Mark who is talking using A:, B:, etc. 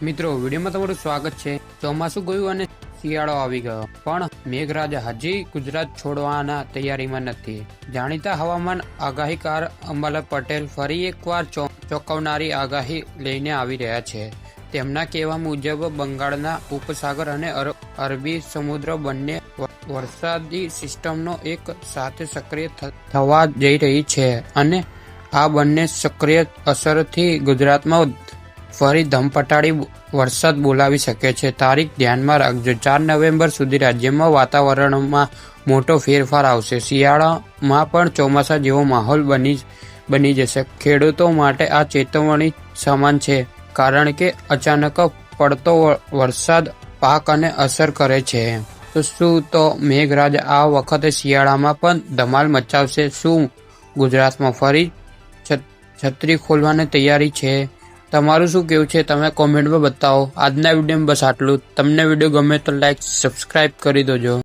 A: મિત્રો વિડીયોમાં તમારું સ્વાગત છે। ચોમાસું ગયું અને શિયાળો આવી ગયો, પણ મેઘરાજા હજી ગુજરાત છોડવાના તૈયારીમાં નથી। જાણીતા હવામાન આગાહીકાર અંબાલાલ પટેલ ફરી એકવાર ચોંકાવનારી આગાહી લઈને આવી રહ્યા છે। તેમના કહેવા મુજબ બંગાળના ઉપસાગર અને અરબી સમુદ્ર બંને વરસાદી સિસ્ટમનો એક સાથે સક્રિય થવા જઈ રહી છે અને આ બંને સક્રિય અસરથી ગુજરાતમાં ફરી ધમપટાડી વરસાદ બોલાવી શકે છે। તારીખ ધ્યાનમાં રાખજો, 4 નવેમ્બર સુધી રાજ્યમાં વાતાવરણમાં મોટો ફેરફાર આવશે। શિયાળામાં પણ ચોમાસા જેવો માહોલ બની જશે। ખેડૂતો માટે આ ચેતવણી સમાન છે, કારણ કે અચાનક પડતો વરસાદ પાક અને અસર કરે છે। તો શું તો મેઘરાજા આ વખતે શિયાળામાં પણ ધમાલ મચાવશે? શું ગુજરાતમાં ફરી છત્રી ખોલવાની તૈયારી છે? તમારું શું કહેવું છે તમે કોમેન્ટમાં બતાવો। આજના વિડીયોમાં બસ આટલું। તમને વિડીયો ગમે તો લાઈક સબસ્ક્રાઈબ કરી દેજો।